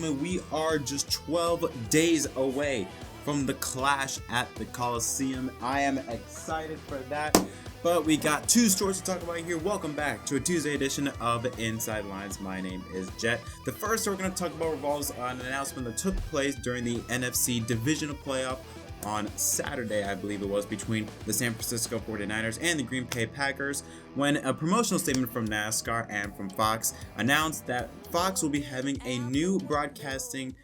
gentlemen, we are just 12 days away from the clash at the Coliseum. I am excited for that, but we got two stories to talk about here. Welcome back to a Tuesday edition of Inside Lines. My name is Jet. The first story we're going to talk about revolves on an announcement that took place during the NFC Divisional Playoff on Saturday, I believe it was, between the San Francisco 49ers and the Green Bay Packers, when a promotional statement from NASCAR and from Fox announced that Fox will be having a new broadcasting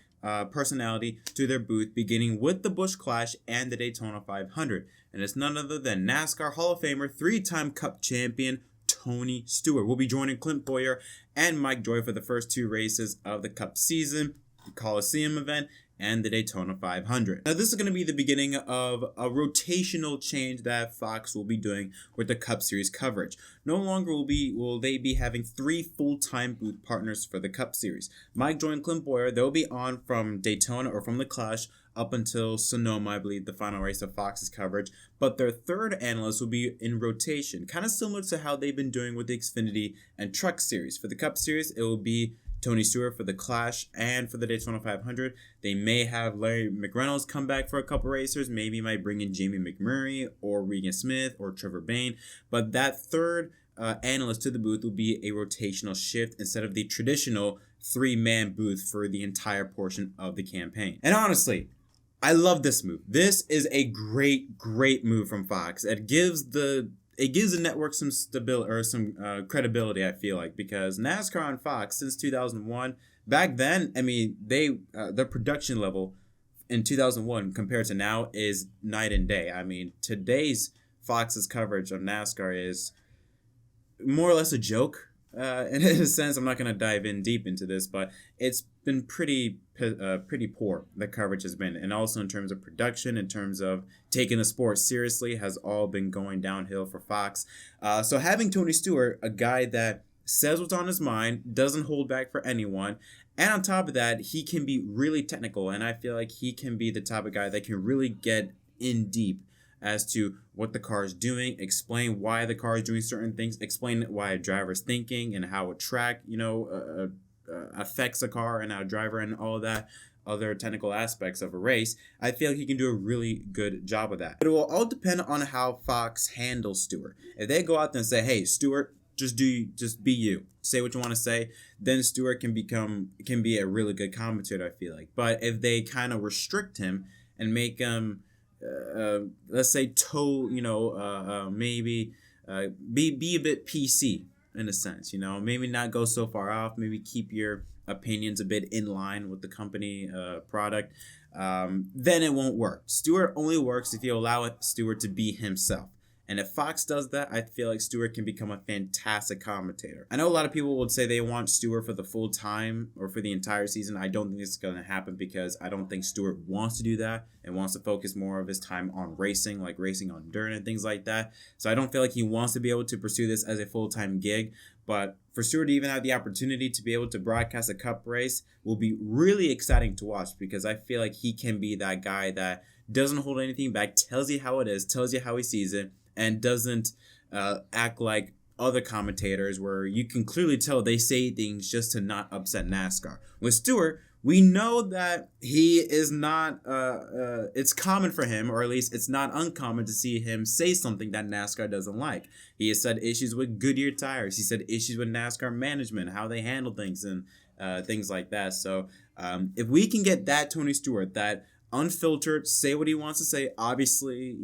personality to their booth, beginning with the Busch Clash and the Daytona 500. And it's none other than NASCAR Hall of Famer, three-time Cup champion Tony Stewart will be joining Clint Boyer and Mike Joy for the first two races of the Cup season, the Coliseum event, and the Daytona 500. Now, this is going to be the beginning of a rotational change that Fox will be doing with the Cup Series coverage. No longer will they be having three full-time booth partners for the Cup Series. Mike Joy and Clint Boyer, they'll be on from Daytona or from the Clash up until Sonoma, I believe, the final race of Fox's coverage. But their third analyst will be in rotation, kind of similar to how they've been doing with the Xfinity and Truck Series. For the Cup Series, it will be Tony Stewart for the Clash and for the Daytona 500. They may have Larry McReynolds come back for a couple racers. Maybe might bring in Jamie McMurray or Regan Smith or Trevor Bayne. But that third analyst to the booth will be a rotational shift instead of the traditional three-man booth for the entire portion of the campaign. And honestly, I love this move. This is a great move from Fox. It gives the network some stability or some credibility, I feel like, because NASCAR on Fox since 2001, back then, I mean, their production level in 2001 compared to now is night and day. I mean, today's Fox's coverage of NASCAR is more or less a joke. In a sense, I'm not going to dive in deep into this, but it's been pretty poor, the coverage has been. And also in terms of production, in terms of taking the sport seriously, has all been going downhill for Fox. So having Tony Stewart, a guy that says what's on his mind, doesn't hold back for anyone, and on top of that, he can be really technical, and I feel like he can be the type of guy that can really get in deep as to what the car is doing, explain why the car is doing certain things, explain why a driver's thinking and how a track, affects a car and how a driver and all of that other technical aspects of a race. I feel like he can do a really good job of that. But it will all depend on how Fox handles Stewart. If they go out there and say, hey, Stewart, just be you. Say what you want to say, then Stewart can be a really good commentator, I feel like. But if they kind of restrict him and make him let's say maybe be a bit PC in a sense, maybe not go so far off, maybe keep your opinions a bit in line with the company product, then it won't work. Stewart only works if you allow Stewart to be himself. And if Fox does that, I feel like Stewart can become a fantastic commentator. I know a lot of people would say they want Stewart for the full time or for the entire season. I don't think this is going to happen because I don't think Stewart wants to do that and wants to focus more of his time on racing, like racing on dirt and things like that. So I don't feel like he wants to be able to pursue this as a full-time gig. But for Stewart to even have the opportunity to be able to broadcast a Cup race will be really exciting to watch, because I feel like he can be that guy that doesn't hold anything back, tells you how it is, tells you how he sees it, and doesn't act like other commentators where you can clearly tell they say things just to not upset NASCAR. With Stewart, we know that he is not, it's common for him, or at least it's not uncommon to see him say something that NASCAR doesn't like. He has said issues with Goodyear tires. He said issues with NASCAR management, how they handle things and things like that. So if we can get that Tony Stewart, that unfiltered, say what he wants to say, obviously,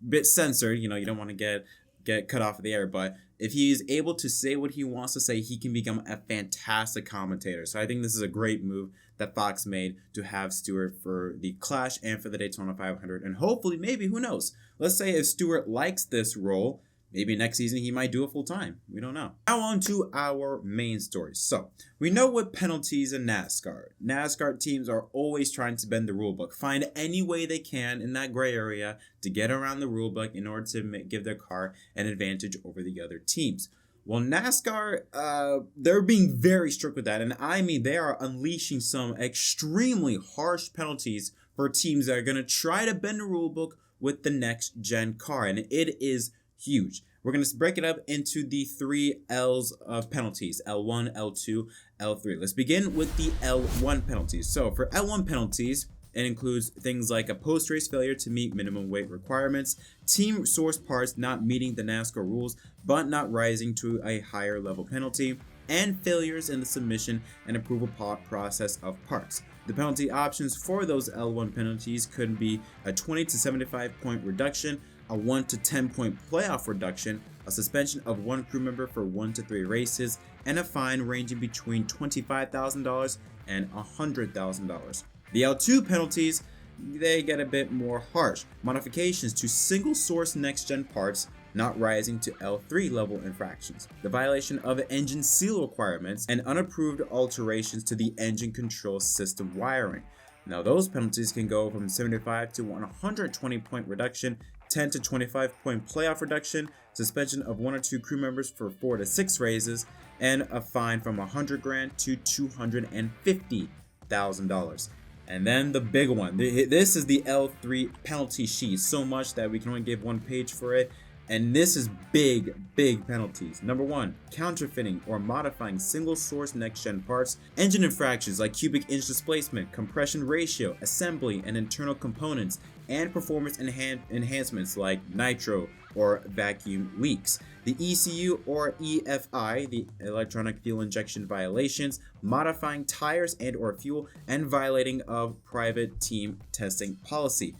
bit censored, you don't want to get cut off of the air, but if he's able to say what he wants to say, he can become a fantastic commentator. So I think this is a great move that Fox made to have Stewart for the Clash and for the Daytona 500. And hopefully, maybe, who knows? Let's say if Stewart likes this role, maybe next season he might do it full time. We don't know. Now on to our main story. So we know with penalties in NASCAR, NASCAR teams are always trying to bend the rule book, find any way they can in that gray area to get around the rule book in order to give their car an advantage over the other teams. Well, NASCAR, they're being very strict with that. And I mean, they are unleashing some extremely harsh penalties for teams that are going to try to bend the rule book with the next gen car. And it is huge. we're going to break it up into the 3 L's of penalties: L1, L2, L3. Let's begin with the L1 penalties. So for L1 penalties, it includes things like a post-race failure to meet minimum weight requirements, team source parts not meeting the NASCAR rules but not rising to a higher level penalty, and failures in the submission and approval process of parts. The penalty options for those L1 penalties could be a 20 to 75 point reduction, a 1 to 10 point playoff reduction, a suspension of one crew member for 1 to 3 races, and a fine ranging between $25,000 and $100,000. The L2 penalties, they get a bit more harsh. Modifications to single source next-gen parts not rising to L3 level infractions, the violation of engine seal requirements, and unapproved alterations to the engine control system wiring. Now those penalties can go from 75 to 120 point reduction, 10 to 25 point playoff reduction, suspension of 1 or 2 crew members for 4 to 6 races, and a fine from $100,000 to $250,000. And then the big one, this is the L3 penalty sheet, so much that we can only give one page for it. And this is big penalties. Number 1, counterfeiting or modifying single source next-gen parts, engine infractions like cubic inch displacement, compression ratio, assembly and internal components, and performance enhancements like nitro or vacuum leaks. The ECU or EFI, the electronic fuel injection violations, modifying tires and or fuel, and violating of private team testing policy.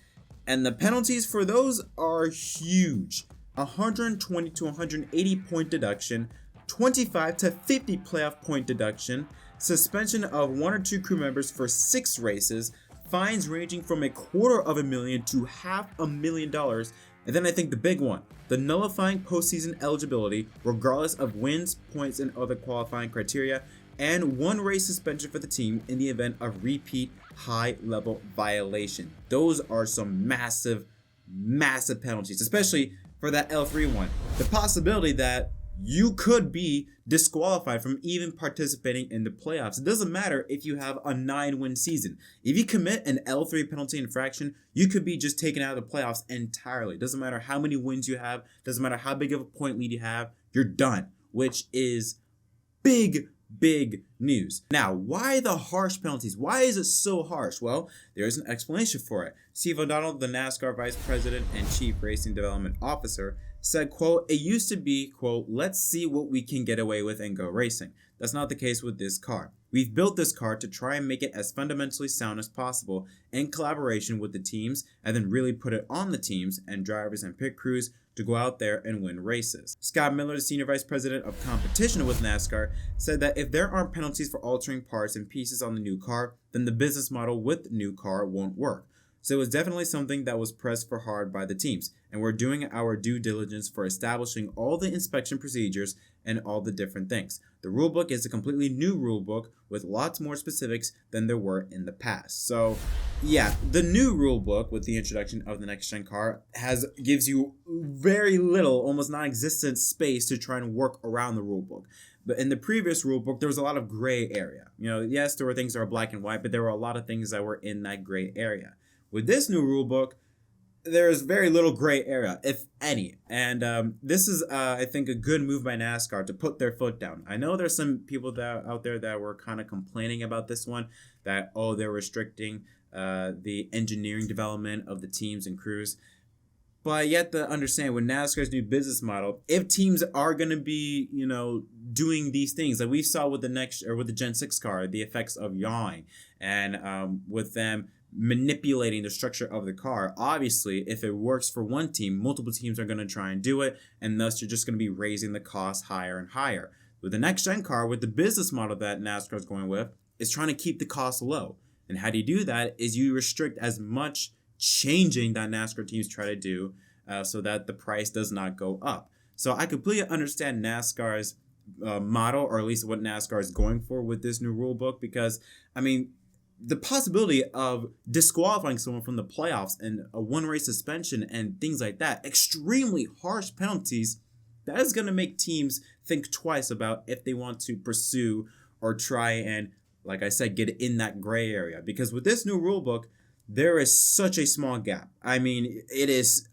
And the penalties for those are huge. 120 to 180 point deduction, 25 to 50 playoff point deduction, suspension of 1 or 2 crew members for 6 races, fines ranging from $250,000 to $500,000, and then I think the big one, the nullifying postseason eligibility regardless of wins, points, and other qualifying criteria, and 1 race suspension for the team in the event of repeat high-level violation. Those are some massive penalties, especially for that L3 one. The possibility that you could be disqualified from even participating in the playoffs. It doesn't matter if you have a 9-win season. If you commit an L3 penalty infraction, you could be just taken out of the playoffs entirely. It doesn't matter how many wins you have, doesn't matter how big of a point lead you have, you're done, which is big news. Now, why the harsh penalties? Why is it so harsh? Well, there's an explanation for it. Steve O'Donnell, the NASCAR Vice President and Chief Racing Development Officer, said, quote, "It used to be, quote, let's see what we can get away with and go racing. That's not the case with this car. We've built this car to try and make it as fundamentally sound as possible in collaboration with the teams, and then really put it on the teams and drivers and pit crews to go out there and win races." Scott Miller, the Senior Vice President of Competition with NASCAR, said that if there aren't penalties for altering parts and pieces on the new car, then the business model with the new car won't work. So it was definitely something that was pressed for hard by the teams, and we're doing our due diligence for establishing all the inspection procedures and all the different things. The rulebook is a completely new rulebook with lots more specifics than there were in the past. So yeah, the new rulebook with the introduction of the next gen car gives you very little, almost non-existent space to try and work around the rulebook. But in the previous rulebook, there was a lot of gray area. You know, yes, there were things that were black and white, but there were a lot of things that were in that gray area. With this new rulebook, there is very little gray area, if any. And this is, I think, a good move by NASCAR to put their foot down. I know there's some people out there that were kind of complaining about this one, that, oh, they're restricting the engineering development of the teams and crews. But you have to understand, with NASCAR's new business model, if teams are going to be, you know, doing these things, like we saw with the Gen 6 car, the effects of yawing, and with them manipulating the structure of the car. Obviously, if it works for one team, multiple teams are going to try and do it, and thus you're just going to be raising the cost higher and higher. With the next gen car, with the business model that NASCAR is going with, is trying to keep the cost low. And how do you do that is you restrict as much changing that NASCAR teams try to do so that the price does not go up. So I completely understand NASCAR's model, or at least what NASCAR is going for with this new rule book, because, I mean, the possibility of disqualifying someone from the playoffs and a one-race suspension and things like that, extremely harsh penalties, that is going to make teams think twice about if they want to pursue or try and, like I said, get in that gray area. Because with this new rule book, there is such a small gap. I mean, it is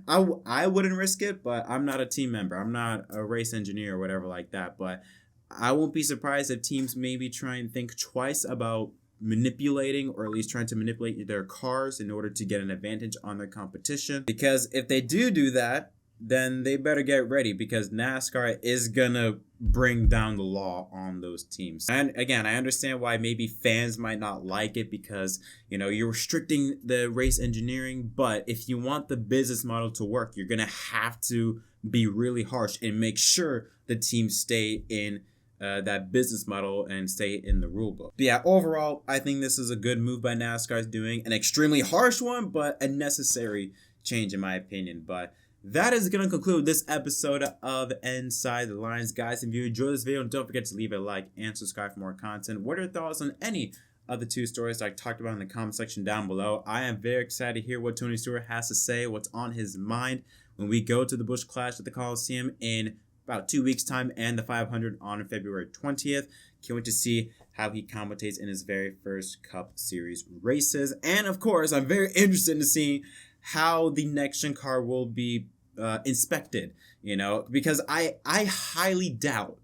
I wouldn't risk it, but I'm not a team member. I'm not a race engineer or whatever like that. But I won't be surprised if teams maybe try and think twice about manipulating, or at least trying to manipulate their cars in order to get an advantage on their competition. Because if they do that, then they better get ready, because NASCAR is gonna bring down the law on those teams. And again, I understand why maybe fans might not like it, because you're restricting the race engineering, but if you want the business model to work, you're gonna have to be really harsh and make sure the teams stay in that business model and stay in the rule book. But yeah, overall, I think this is a good move by NASCAR is doing. An extremely harsh one, but a necessary change in my opinion. But that is going to conclude this episode of Inside the Lines. Guys, if you enjoyed this video, don't forget to leave a like and subscribe for more content. What are your thoughts on any of the two stories I talked about in the comment section down below? I am very excited to hear what Tony Stewart has to say, what's on his mind when we go to the Busch Clash at the Coliseum in about 2 weeks time, and the 500 on February 20th. Can't wait to see how he commentates in his very first Cup Series races. And of course, I'm very interested in seeing how the next gen car will be inspected, because I highly doubt,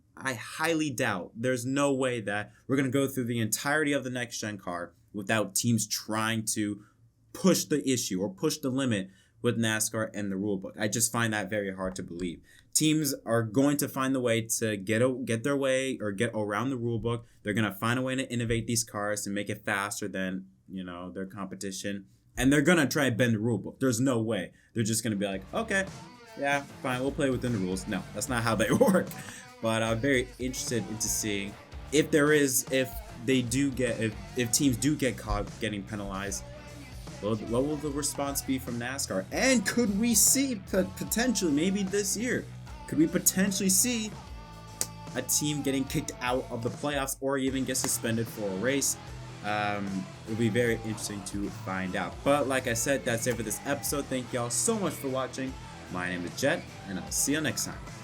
there's no way that we're going to go through the entirety of the next gen car without teams trying to push the issue or push the limit with NASCAR and the rule book. I just find that very hard to believe. Teams are going to find the way to get their way or get around the rule book. They're going to find a way to innovate these cars to make it faster than, their competition. And they're going to try and bend the rule book. There's no way. They're just going to be like, okay, yeah, fine, we'll play within the rules. No, that's not how they work. But I'm very interested into seeing if teams do get caught getting penalized, what will the response be from NASCAR? And could we see potentially, maybe this year, could we potentially see a team getting kicked out of the playoffs or even get suspended for a race? It'll be very interesting to find out. But like I said, that's it for this episode. Thank y'all so much for watching. My name is Jet, and I'll see you next time.